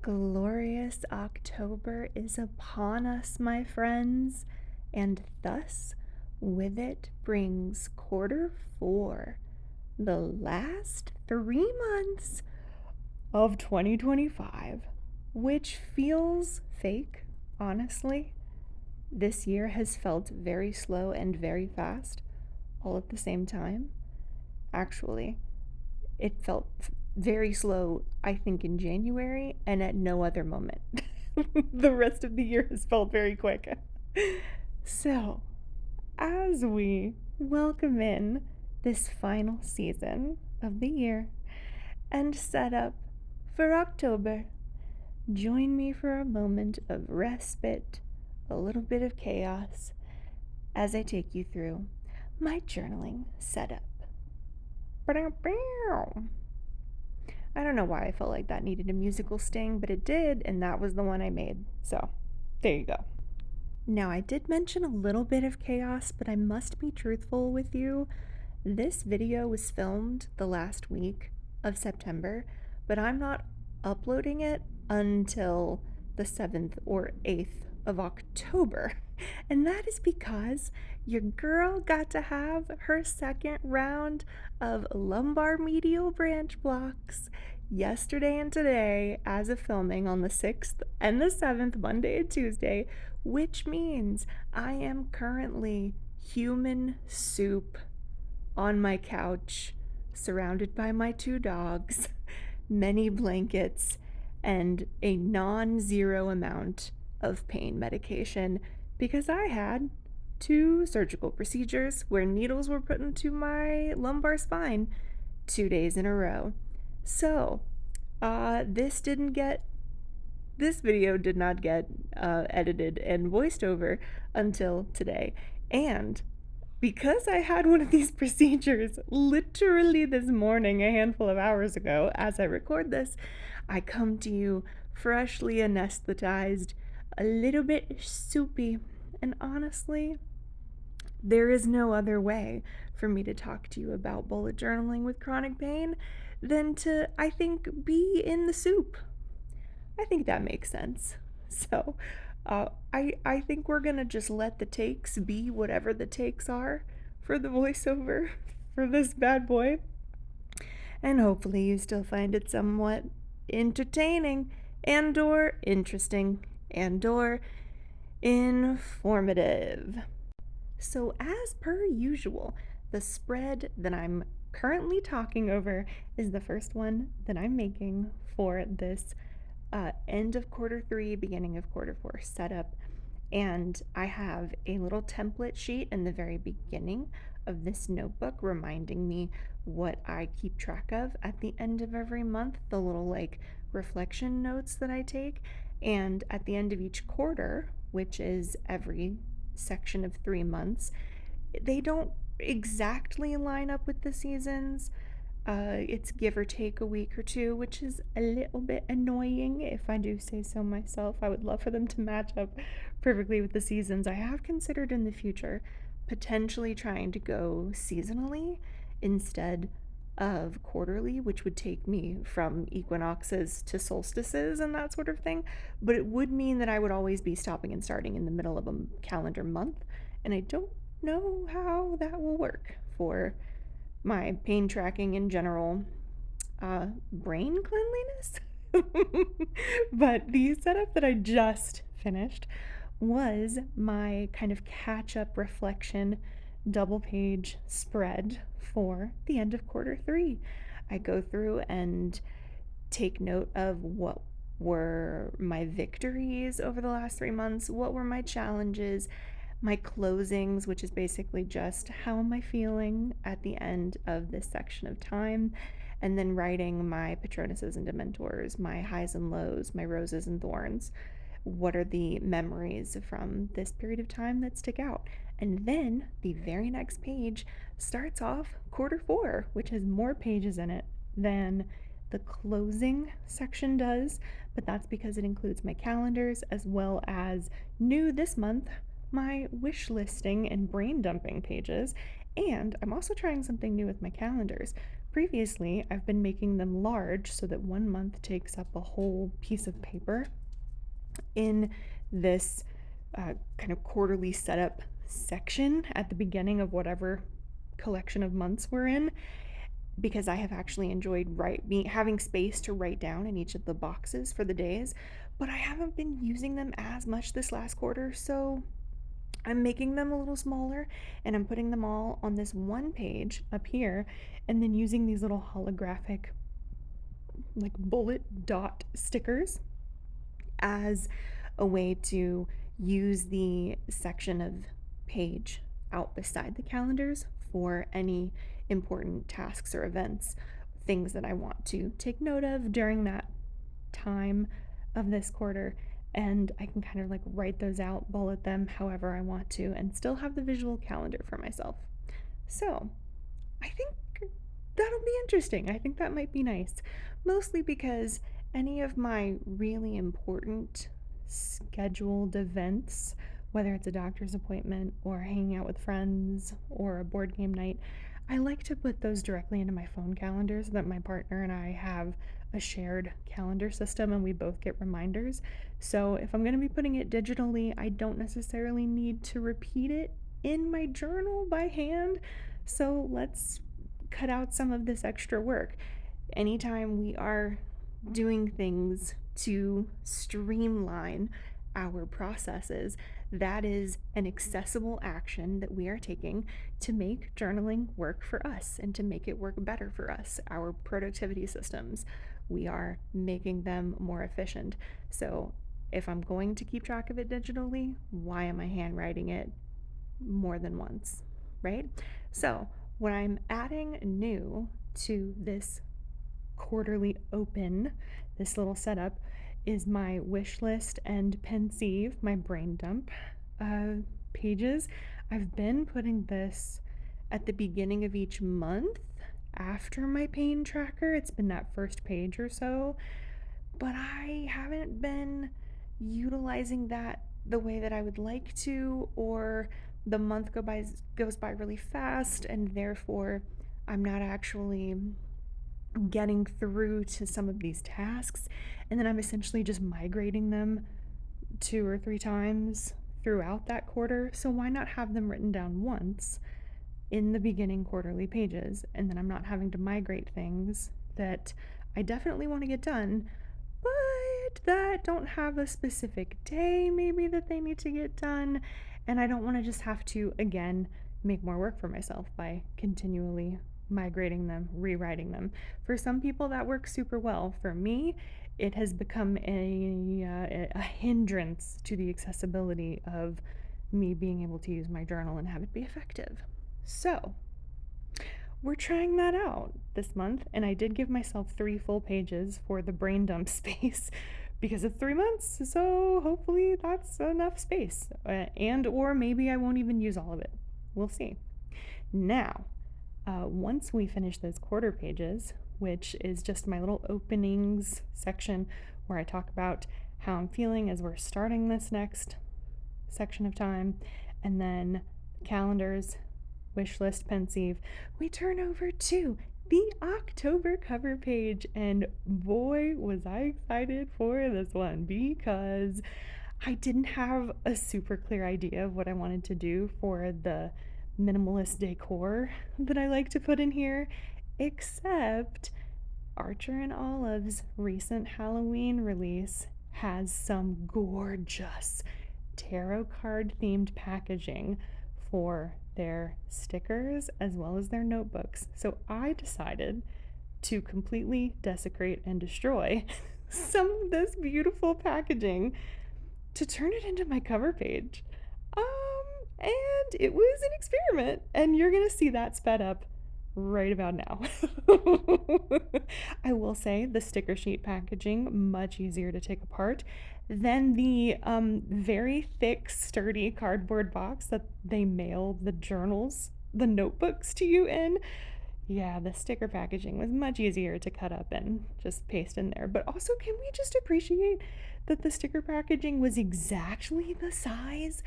Glorious October is upon us, my friends, and thus with it brings Q4, the last 3 months of 2025, which feels fake, honestly. This year has felt very slow and very fast, all at the same time. Actually, it felt very slow, I think, in January, and at no other moment. The rest of the year has felt very quick. So, as we welcome in this final season of the year and set up for October, join me for a moment of respite, a little bit of chaos, as I take you through my journaling setup. I don't know why I felt like that needed a musical sting, but it did, and that was the one I made. So, there you go. Now, I did mention a little bit of chaos, but I must be truthful with you. This video was filmed the last week of September, but I'm not uploading it until the 7th or 8th of October. And that is because your girl got to have her second round of lUmBaR medial branch blocks yesterday and today as of filming on the 6th and the 7th, Monday and Tuesday, which means I am currently human soup on my couch, surrounded by my 2 dogs, many blankets, and a non-zero amount of pain medication because I had 2 surgical procedures where needles were put into my lumbar spine 2 days in a row. So, this video did not get edited and voiced over until today. And because I had one of these procedures literally this morning, a handful of hours ago, as I record this, I come to you freshly anesthetized, a little bit soupy, and honestly, there is no other way for me to talk to you about bullet journaling with chronic pain than to, I think, be in the soup. I think that makes sense. So, I think we're gonna just let the takes be whatever the takes are for the voiceover for this bad boy. And hopefully you still find it somewhat entertaining and/or interesting and/or informative. So, as per usual, the spread that I'm currently talking over is the first one that I'm making for this end of Q3, beginning of Q4 setup. And I have a little template sheet in the very beginning of this notebook reminding me what I keep track of at the end of every month, the little like reflection notes that I take. And at the end of each quarter, which is every section of 3 months, they don't exactly line up with the seasons. It's give or take a week or two, which is a little bit annoying if I do say so myself. I would love for them to match up perfectly with the seasons. I have considered in the future potentially trying to go seasonally instead of quarterly, which would take me from equinoxes to solstices and that sort of thing. But it would mean that I would always be stopping and starting in the middle of a calendar month, and I don't know how that will work for my pain tracking in general, brain cleanliness. But the setup that I just finished was my kind of catch-up reflection double page spread for the end of Q3. I go through and take note of what were my victories over the last 3 months, what were my challenges, my closings, which is basically just how am I feeling at the end of this section of time, and then writing my Patronuses and Dementors, my highs and lows, my roses and thorns. What are the memories from this period of time that stick out? And then the very next page starts off Q4, which has more pages in it than the closing section does, but that's because it includes my calendars as well as new this month, my wish listing and brain dumping pages. And I'm also trying something new with my calendars. previously I've been making them large so that 1 month takes up a whole piece of paper in this kind of quarterly setup section at the beginning of whatever collection of months we're in, because I have actually enjoyed having space to write down in each of the boxes for the days, but I haven't been using them as much this last quarter, so I'm making them a little smaller and I'm putting them all on this one page up here, and then using these little holographic like bullet dot stickers as a way to use the section of page out beside the calendars for any important tasks or events, things that I want to take note of during that time of this quarter. And I can kind of like write those out, bullet them however I want to, and still have the visual calendar for myself. So I think that'll be interesting. I think that might be nice, mostly because any of my really important scheduled events, whether it's a doctor's appointment or hanging out with friends or a board game night, I like to put those directly into my phone calendar so that my partner and I have a shared calendar system and we both get reminders. So if I'm going to be putting it digitally, I don't necessarily need to repeat it in my journal by hand. So let's cut out some of this extra work. Anytime we are doing things to streamline our processes, that is an accessible action that we are taking to make journaling work for us and to make it work better for us. Our productivity systems, we are making them more efficient. So if I'm going to keep track of it digitally, why am I handwriting it more than once, right? So what I'm adding new to this quarterly open, this little setup, is my wish list and pensieve, my brain dump pages. I've been putting this at the beginning of each month after my pain tracker. It's been that first page or so, but I haven't been utilizing that the way that I would like to, or the month goes by really fast, and therefore I'm not actually getting through to some of these tasks, and then I'm essentially just migrating them 2 or 3 times throughout that quarter. So why not have them written down once in the beginning quarterly pages, and then I'm not having to migrate things that I definitely want to get done, but that don't have a specific day maybe that they need to get done, and I don't want to just have to again make more work for myself by continually migrating them, rewriting them. For some people that works super well. For me, it has become a hindrance to the accessibility of me being able to use my journal and have it be effective. So we're trying that out this month, and I did give myself 3 full pages for the brain dump space because it's 3 months, so hopefully that's enough space, and or maybe I won't even use all of it. We'll see. Now, once we finish those quarter pages, which is just my little openings section where I talk about how I'm feeling as we're starting this next section of time, and then calendars, wish list, pensieve, we turn over to the October cover page, and boy was I excited for this one because I didn't have a super clear idea of what I wanted to do for the minimalist decor that I like to put in here, except Archer and Olive's recent Halloween release has some gorgeous tarot card themed packaging for their stickers as well as their notebooks. So I decided to completely desecrate and destroy some of this beautiful packaging to turn it into my cover page. And it was an experiment, and you're gonna see that sped up right about now. I will say the sticker sheet packaging much easier to take apart than the very thick, sturdy cardboard box that they mail the journals, the notebooks to you in. Yeah, the sticker packaging was much easier to cut up and just paste in there. But also, can we just appreciate that the sticker packaging was exactly the size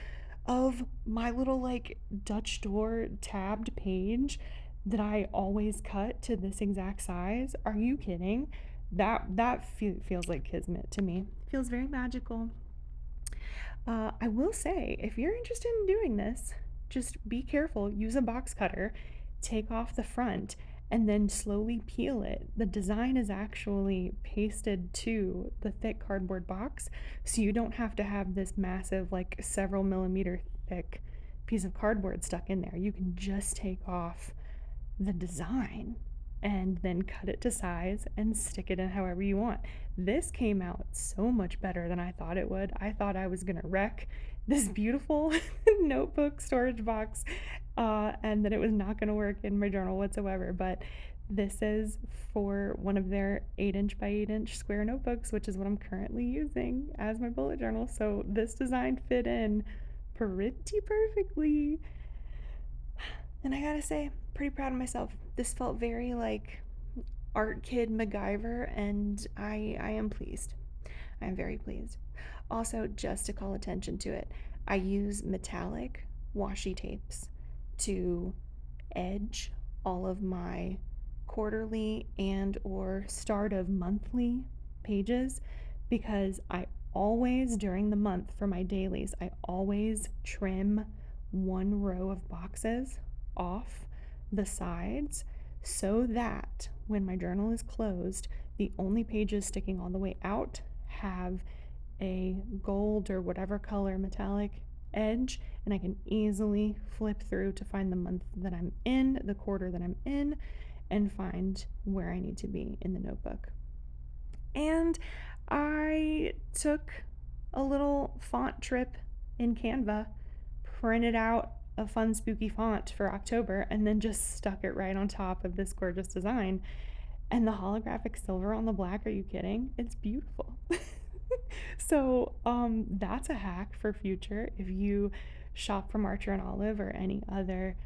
of my little like Dutch door tabbed page that I always cut to this exact size. Are you kidding? That feels like kismet to me. Feels very magical. I will say, if you're interested in doing this, just be careful. Use a box cutter, take off the front, and then slowly peel it. The design is actually pasted to the thick cardboard box, so you don't have to have this massive, like several millimeter thick piece of cardboard stuck in there. You can just take off the design and then cut it to size and stick it in however you want. This came out so much better than I thought it would. I thought I was gonna wreck this beautiful notebook storage box and that it was not gonna work in my journal whatsoever, but this is for one of their 8" by 8" square notebooks, which is what I'm currently using as my bullet journal. So this design fit in pretty perfectly. And I gotta say, pretty proud of myself. This felt very like art kid MacGyver, and I am pleased. I am very pleased. Also, just to call attention to it, I use metallic washi tapes to edge all of my quarterly and or start of monthly pages, because I always, during the month for my dailies, I always trim one row of boxes off the sides so that when my journal is closed, the only pages sticking all the way out have a gold or whatever color metallic edge, and I can easily flip through to find the month that I'm in, the quarter that I'm in, and find where I need to be in the notebook. And I took a little font trip in Canva, printed out a fun spooky font for October, and then just stuck it right on top of this gorgeous design. And the holographic silver on the black, are you kidding? It's beautiful. So that's a hack for future. If you shop from Archer and Olive or any other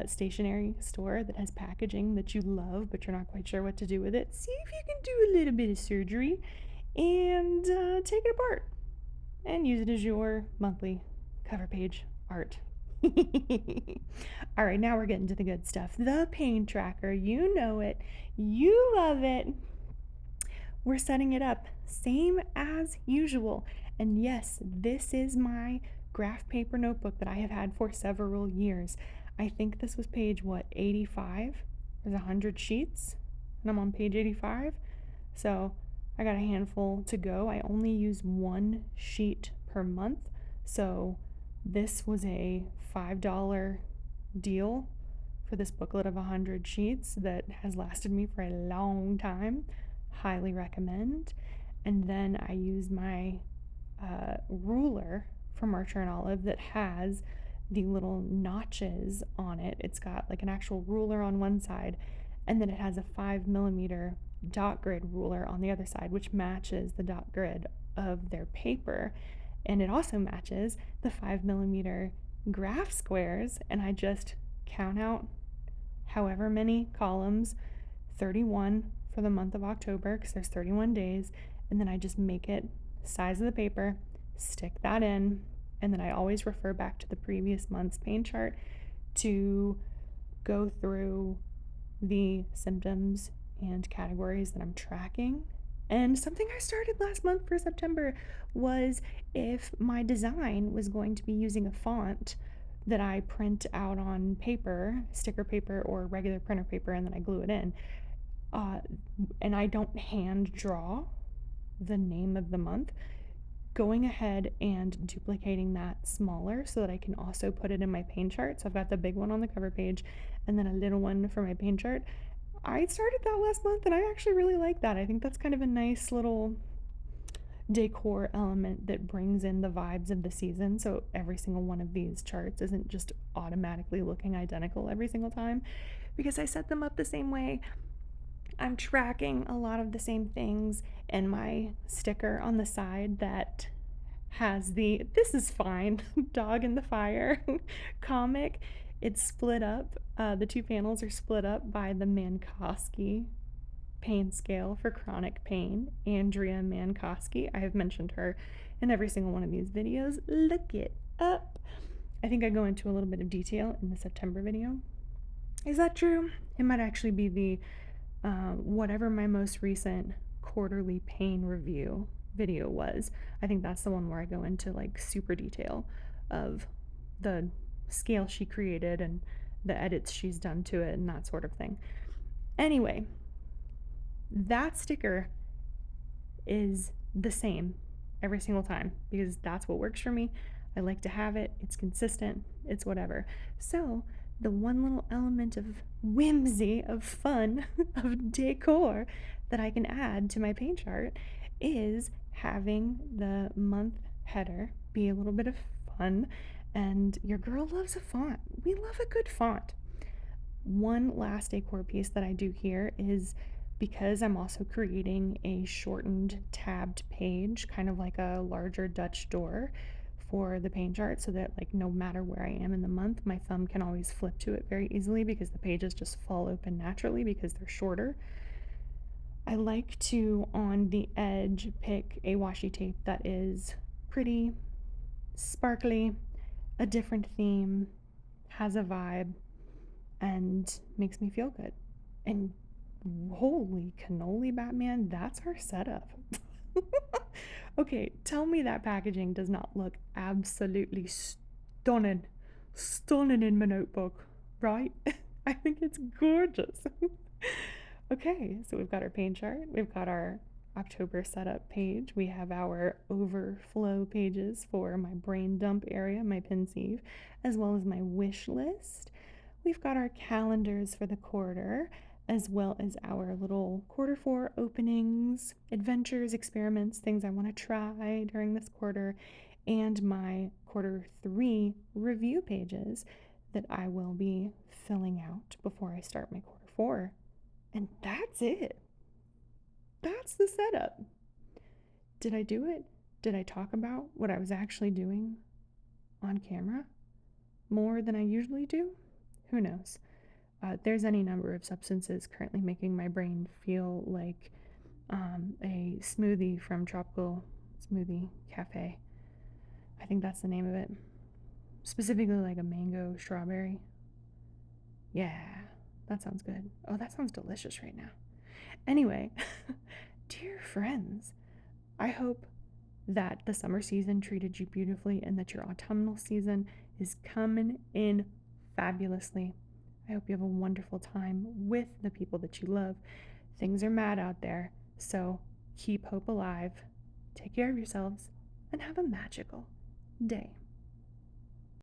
stationery store that has packaging that you love but you're not quite sure what to do with it, see if you can do a little bit of surgery and take it apart and use it as your monthly cover page art. All right, now we're getting to the good stuff. The pain tracker, you know it, you love it. We're setting it up same as usual. And yes, this is my graph paper notebook that I have had for several years. I think this was page, what, 85? There's 100 sheets, and I'm on page 85. So I got a handful to go. I only use one sheet per month. So this was a $5 deal for this booklet of 100 sheets that has lasted me for a long time. Highly recommend. And then I use my ruler from Archer and Olive that has the little notches on it. It's got like an actual ruler on one side, and then it has a 5mm dot grid ruler on the other side, which matches the dot grid of their paper. And it also matches the 5mm graph squares, and I just count out however many columns, 31 for the month of October, because there's 31 days, and then I just make it size of the paper, stick that in, and then I always refer back to the previous month's pain chart to go through the symptoms and categories that I'm tracking. And something I started last month for September was if my design was going to be using a font that I print out on paper, sticker paper or regular printer paper, and then I glue it in, and I don't hand draw the name of the month, going ahead and duplicating that smaller so that I can also put it in my pain chart. So I've got the big one on the cover page and then a little one for my pain chart. I started that last month and I actually really like that. I think that's kind of a nice little decor element that brings in the vibes of the season, so every single one of these charts isn't just automatically looking identical every single time, because I set them up the same way. I'm tracking a lot of the same things, and my sticker on the side that has the "this is fine" dog in the fire comic, it's split up. The two panels are split up by the Mankoski pain scale for chronic pain. Andrea Mankoski, I have mentioned her in every single one of these videos. Look it up. I think I go into a little bit of detail in the September video. Is that true? It might actually be the whatever my most recent quarterly pain review video was. I think that's the one where I go into like super detail of the scale she created and the edits she's done to it and that sort of thing. Anyway, that sticker is the same every single time because that's what works for me. I like to have it, it's consistent, it's whatever. So, the one little element of whimsy, of fun, of decor that I can add to my paint chart is having the month header be a little bit of fun. And your girl loves a font. We love a good font. One last decor piece that I do here is because I'm also creating a shortened tabbed page, kind of like a larger Dutch door for the paint chart, so that like no matter where I am in the month, my thumb can always flip to it very easily because the pages just fall open naturally because they're shorter. I like to, on the edge, pick a washi tape that is pretty, sparkly, a different theme, has a vibe, and makes me feel good. And holy cannoli, Batman, that's our setup. Okay, tell me that packaging does not look absolutely stunning. Stunning in my notebook, right? I think it's gorgeous. Okay, so we've got our paint chart, we've got our October setup page, we have our overflow pages for my brain dump area, my pensieve, as well as my wish list. We've got our calendars for the quarter, as well as our little quarter four openings, adventures, experiments, things I want to try during this quarter, and my quarter three review pages that I will be filling out before I start my quarter four. And that's it. That's the setup. Did I do it? Did I talk about what I was actually doing on camera more than I usually do? Who knows? There's any number of substances currently making my brain feel like a smoothie from Tropical Smoothie Cafe. I think that's the name of it. Specifically, like a mango strawberry. Yeah, that sounds good. Oh, that sounds delicious right now. Anyway, dear friends, I hope that the summer season treated you beautifully and that your autumnal season is coming in fabulously. I hope you have a wonderful time with the people that you love. Things are mad out there, so keep hope alive, take care of yourselves, and have a magical day.